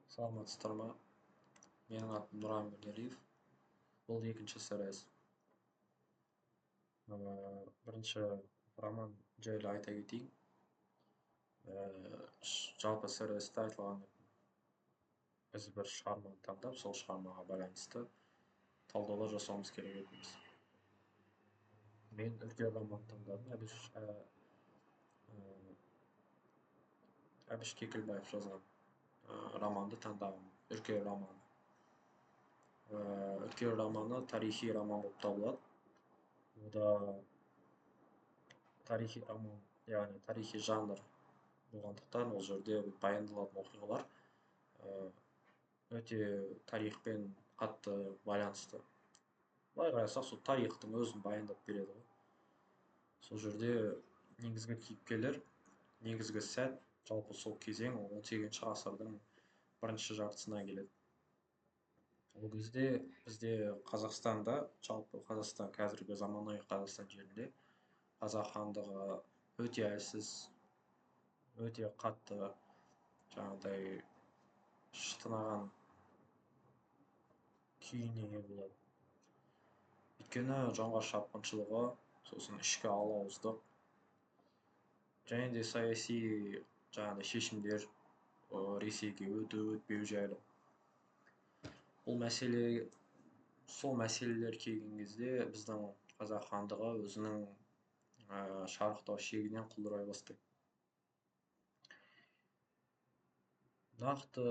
Саламатсыздар ма? Менің атым Нұран Мөлдалиев. Бұл екінші сірес. Бірінші роман жайлы айта кетейін. Жалпы сіресте айтылған біз бір шығарманы таңдап, сол шығармаға байланысты талдаулар жасауымыз керек етіміз. Мен үлкен роман таңдадым. Әбіш Кекілбаев жазған романды таңдадым. Үркер романы. Үркер романы тарихи роман болып табылады. Ода тарихи роман, яғни тарихи жанр болғандықтан ол жерде баяндалатын оқиғалар өте тарихпен қатты байланысты. Былай қарасақ, сол тарихтың өзін баяндап береді ғой. Сол жерде негізгі кейіпкерлер, негізгі сәт, жалпы сол кезең 18-ші ғасырдың бірінші жартысына келеді. Ол кезде бізде Қазақстанда, жалпы Қазақстан, қазіргі заманауи Қазақстан жерінде қазақ хандығы өте әлсіз, өте қатты жаңағыдай шытынаған күйіне ие болады. Өйткені жоңғар шапқыншылығы, сосын ішкі алауыздық және де саяси жаңағыдай шешімдер Ресейге өтпеу жайлы. Сол мәселелер келген кезде біздің қазақ хандығы өзінің шарықтау шегінен құлдырай бастайды. Нақты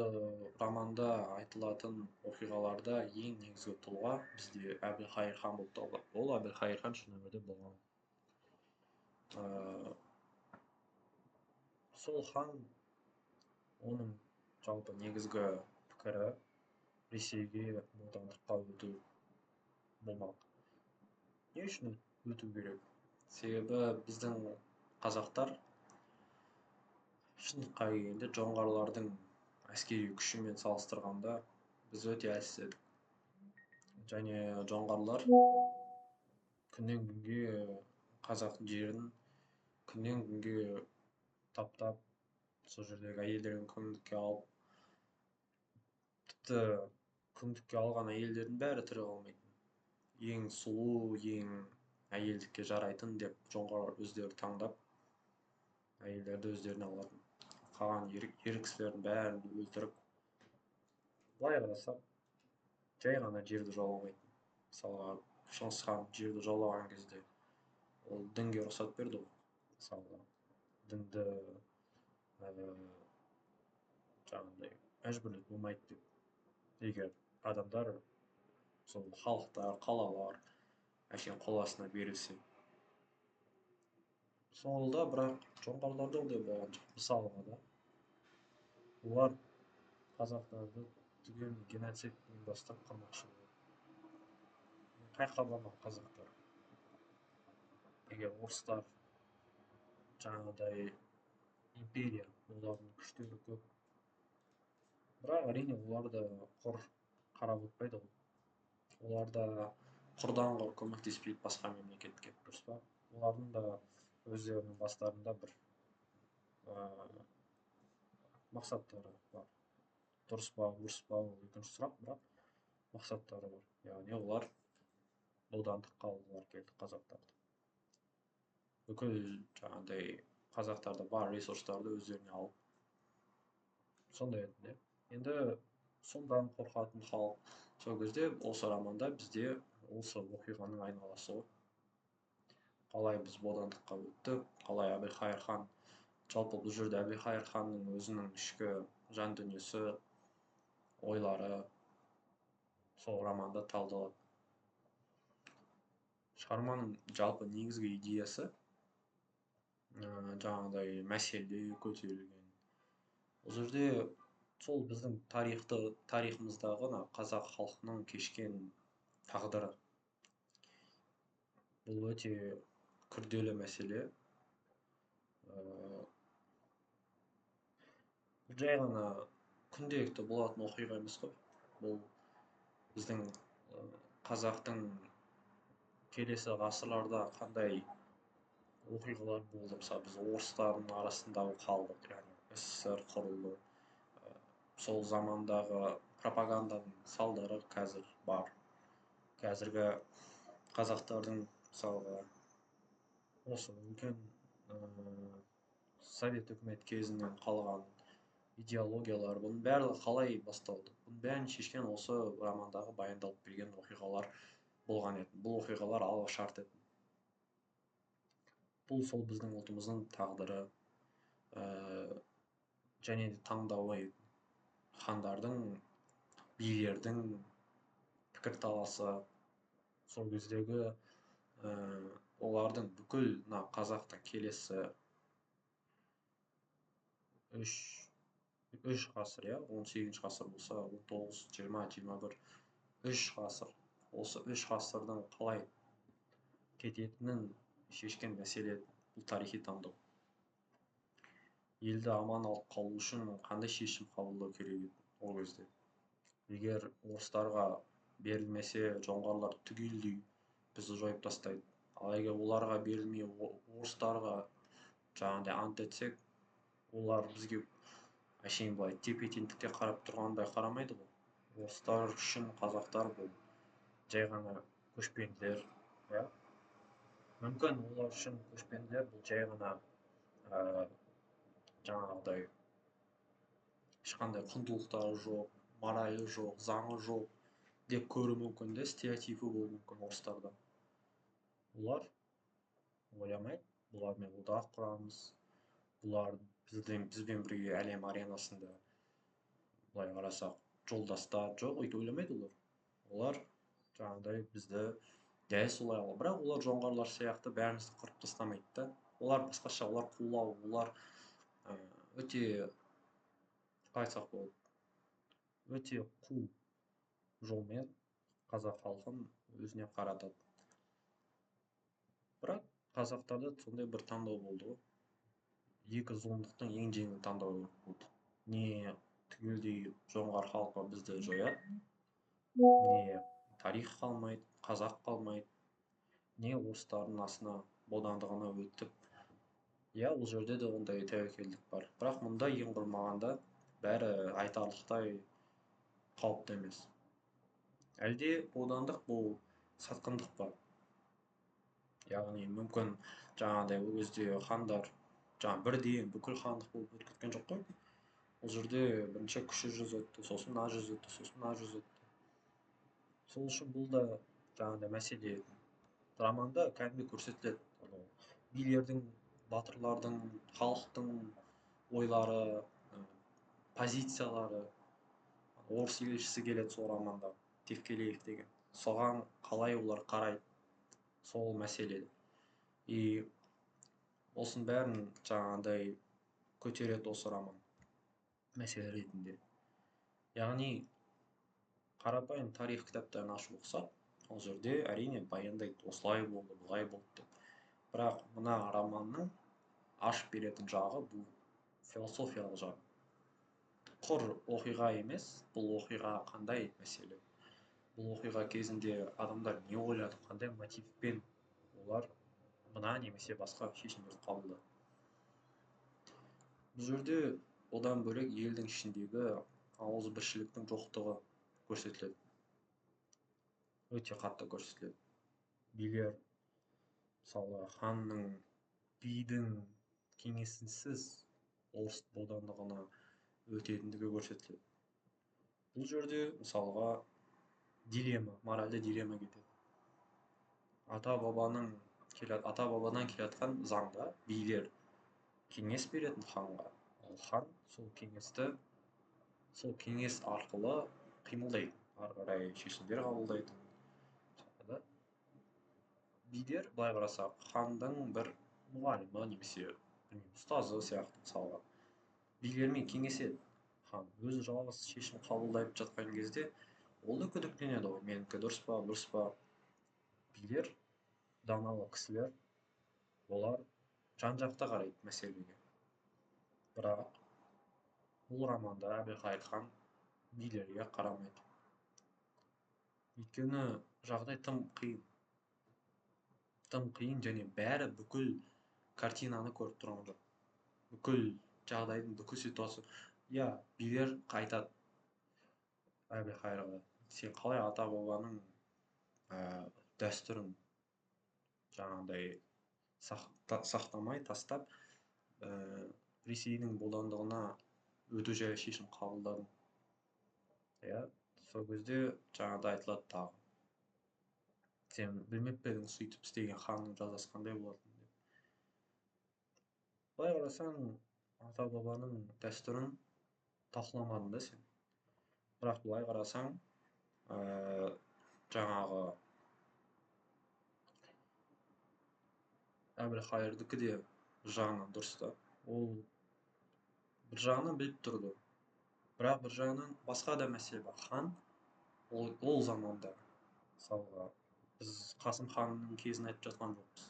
романда айтылатын оқиғаларда ең негізгі тұлға бізде Әбілқайыр хан болып табылады. Ол Әбілқайыр хан шын өмірде болған. Сол хан, оның жалпы негізгі пікірі Ресейге бодандыққа өту болмақ. Не үшін өту керек? Себебі біздің қазақтар шындыққа келгенде жоңғарлардың әскери күшімен салыстырғанда біз өте әлсіз едік. Және жоңғарлар күннен күнге қазақтың жерін күннен күнге таптап, сол жердегі әйелдерін күңдікке алып, тіпті күңдікке алған әйелдердің бәрі тірі қалмайтын. Ең сұлу, ең әйелдікке жарайтын деп жоңғарлар өздері таңдап, әйелдерді өздеріне алатын. Қалған ер кісілердің бәрін өлтіріп, былай қарасақ, жай ғана жерді жауламайтын. Мысалға, Шыңғыс хан жерді жаулаған кезде ол дінге рұқсат берді ғой. Мысалға, дінді жаңағыдай мәжбүрлік болмайды деп. Егер адамдар, сол халықтар, қалалар әшейін қол астына берілсе. Соңында бірақ жоңғарларда ондай болған жоқ. Мысалға да, олар қазақтарды түгел геноцид ұйымдастырып қырмақшы болды. Қай бармақ қазақтар? Егер орыстар жаңағыдай империя, олардың күштері көп. Бірақ әрине олар да құр қарап өтпейді ғой. Олар да құрдан құр көмектеспейді басқа мемлекетке, дұрыс па? Олардың да өздерінің бастарында бір мақсаттары бар. Дұрыс па, бұрыс па, ол екінші сұрақ, бірақ мақсаттары бар. Яғни олар бодандыққа алғылары келді қазақтарды. Бүкіл жаңағыдай қазақтарда бар ресурстарды өздеріне алып, сондай еді. Енді сондан қорқатын халық. Сол кезде осы романда бізде осы оқиғаның айналасы ғой. Қалай біз бодандыққа өттік, қалай Әбілқайыр хан, жалпы бұл жерде Әбілқайыр ханның өзінің ішкі жан дүниесі, ойлары сол романда талдалады. Шығарманың жалпы негізгі идеясы жаңағыдай мәселе көтерілген. Бұл жерде сол біздің тарихымыздағы қазақ халқының кешкен тағдыры. Бұл өте күрделі мәселе. Жай ғана күнделікті болатын оқиға емес қой. Бұл біздің қазақтың келесі ғасырларда қандай оқиғалар болды. Мысалы біз орыстардың арасында қалдық, яғни СССР құрылды. Сол замандағы пропаганданың салдары қазір бар. Қазіргі қазақтардың мысалға осы үлкен совет үкімет кезінен қалған идеологиялар, бұның барлығы қалай басталды? Бұның бәрін шешкен осы романдағы баяндалып келген оқиғалар болған еді. Бұл оқиғалар алғышарт еді. Бұл сол біздің ұлтымыздың тағдыры және де таңдауы еді. Хандардың, билердің пікірталасы, сол кездегі олардың бүкіл қазақтың келесі үш ғасыр, 18-ші ғасыр болса, 19, 20, 21, 3 ғасыр. Осы 3 ғасырдың қалай кететінін шешкен мәселе бұл тарихи таңдау. Елді аман алып қалу үшін қандай шешім қабылдау керек еді ол кезде. Егер орыстарға берілмесе, жоңғарлар түгелдей бізді жойып тастайды. Ал егер оларға берілмей, орыстарға жаңағыдай ант етсек, олар бізге әшейін былай тепе-теңдікте қарап тұрғандай қарамайды ғой. Орыстар үшін қазақтар бұл жай ғана көшпенділер, иә. Мүмкін олар үшін көшпенділер бұл жай ғана жаңағыдай ешқандай құндылықтары жоқ, моралі жоқ, заңы жоқ деп көруі мүмкін де, стереотипі болуы мүмкін орыстарда. Олар ойламайды, бұлармен одақ құрамыз, бұлар бізбен бірге әлем аренасында былай қарасақ жолдастар, жоқ, өйтіп ойламайды олар. Олар жаңағыдай бізді дәл солай алады. Бірақ олар жоңғарлар сияқты бәрімізді қырып тастамайды да. Олар басқаша, олар қулау, олар өте, қалай айтсақ болады, өте қу жолмен қазақ халқын өзіне қаратады. Бірақ қазақтарда сондай бір таңдау болды ғой. Екі зұлымдықтың ең жеңіл таңдауы болды. Не түгелдей жоңғар халқы бізді жояды, не тарих қалмайды, қазақ қалмайды, не орыстардың астына бодандығына өтіп. Иә, ол жерде де ондай тәуекелдік бар. Бірақ мұнда ең құрмағанда бәрі айтарлықтай қауіпті емес. Әлде бодандық бұл сатқындық па? Яғни мүмкін жаңағыдай ол кезде хандар бірден бүкіл хандық болып өтіп кеткен жоқ қой. Ол жерде бірінші кіші жүз өтті, сосын А жүз өтті, сосын А жүз өтті. Сол үшін бұл да жаңағыдай мәселе. Романда кәдімгі көрсетіледі. Билердің, батырлардың, халықтың ойлары, позициялары. Орыс елшісі келеді сол романда, Тевкелеев деген. Соған қалай олар қарайды, сол мәселе. И осының бәрін жаңағыдай көтереді осы роман мәселе ретінде. Яғни қарапайым тарих кітаптарын ашып оқысақ, ол жерде әрине баяндайды, осылай болды, бұлай болды деп. Бірақ мына романның ашып беретін жағы бұл философиялық жағы. Құр оқиға емес, бұл оқиға қандай мәселе? Бұл оқиға кезінде адамдар не ойлады, қандай мотивпен олар мына немесе басқа шешімдер қабылдады. Бұл жерде одан бөлек елдің ішіндегі ауызбіршіліктің жоқтығы көрсетіледі. Өте қатты көрсетіледі. Билер, мысалы, ханның, бидің кеңесінсіз орыс бодандығына өтетіндігі көрсетіледі. Бұл жерде мысалға дилемма, моральды дилемма кетеді. Ата-бабадан келатқан заңда билер кеңес беретін ханға, ал хан сол кеңес арқылы қимылдайды, ары қарай шешімдер қабылдайды. Билер, былай қарасақ, ханның бір мұғалімі немесе ұстазы сияқты мысалға. Билермен кеңеседі. Хан өзі жалғыз шешім қабылдап жатқан кезде ол да күдіктенеді ғой, менікі дұрыс па, бұрыс па. Билер, даналы кісілер, олар жан-жақты қарайды мәселеге. Бірақ бұл романда Әбілқайыр хан билерге қарамайды. Өйткені жағдай тым қиын және бәрі бүкіл картинаны көріп тұрған жоқ. Бүкіл жағдайдың, бүкіл ситуация. Иә, билер айтады Әбілқайырға, сен қалай ата бабаның дәстүрін жаңағыдай сақтамай тастап, Ресейдің бодандығына өту жайлы шешім қабылдадың. Иә, сол кезде жаңағыдай айтылады тағы. Сен білмеп пе едің сөйтіп істеген ханның жазасы қандай болатынын деп. Былай қарасаң, ата бабаның дәстүрін талқыламадың да сен. Бірақ былай қарасаң, жаңағы Әбілқайырдікі де бір жағынан дұрыс та. Ол бір жағынан біліп тұрды. Бірақ бір жағынан басқа да мәселе бар. Хан ол заманда, мысалға, біз Қасым ханның кезін айтып жатқан жоқпыз.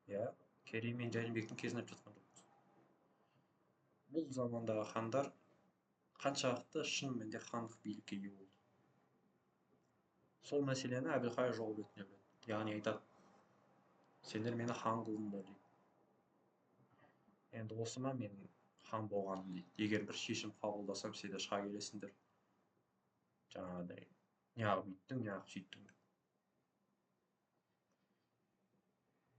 Иә, Керей мен Жәнібектің кезін айтып жатқан жоқпыз. Бұл замандағы хандар қаншалықты шын мәнінде хандық билікке ие болды. Сол мәселені Әбілқайыр жол ретінде біледі. Яғни айтады, сендер мені хан қылдыңдар дейді. Енді осы ма мен хан болғаным дейді. Егер бір шешім қабылдасам, сендер шыға келесіңдер. Жаңағыдай, неғып үйттің, неғып сөйттің.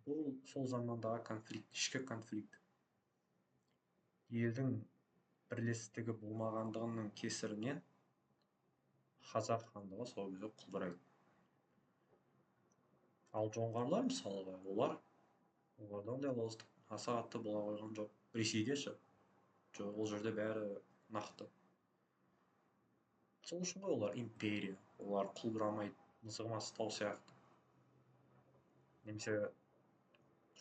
Бұл сол замандағы конфликт, ішкі конфликт. Елдің бірлестігі болмағандығының кесірінен Қазақ хандығы сол кезде құлдырайды. Ал жоңғарлар мысалға, оларда ондай алауыздық аса қатты бола қойған жоқ. Ресейде ше, жоқ, ол жерде бәрі нақты. Сол үшін ғой олар империя, олар құлдырамайды, мызғымас тау сияқты. Немесе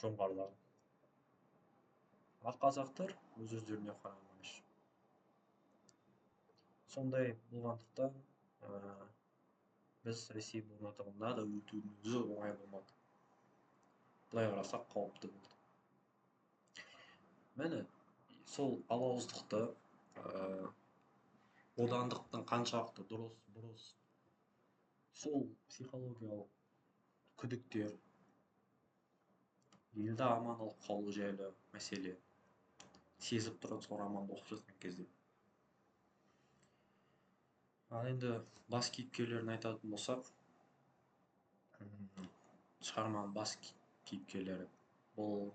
жоңғарлар. Ақ қазақтар өз-өздеріне қарамай. Сондай болғандықтан біз Ресей бодандығына да өтудің өзі оңай болмады. Былай қарасақ қауіпті болды. Міне, сол алауыздықты, бодандықтың қаншалықты дұрыс, бұрыс, сол психологиялық күдіктер, елді аман алып қалу жайлы мәселе сезіп тұрып сол романды оқып жатқан кезде. Ал енді бас кейіпкерлерін айтатын болсақ, шығарманың бас кейіпкерлері бұл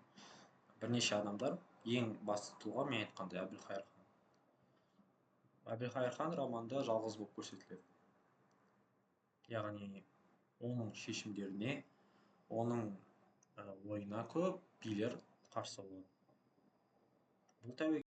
бірнеше адамдар. Ең басты тұлға мен айтқандай Әбілқайыр хан. Әбілқайыр хан романда жалғыз болып көрсетіледі. Яғни оның шешімдеріне, оның ойына көп билер қарсы болады. Бұл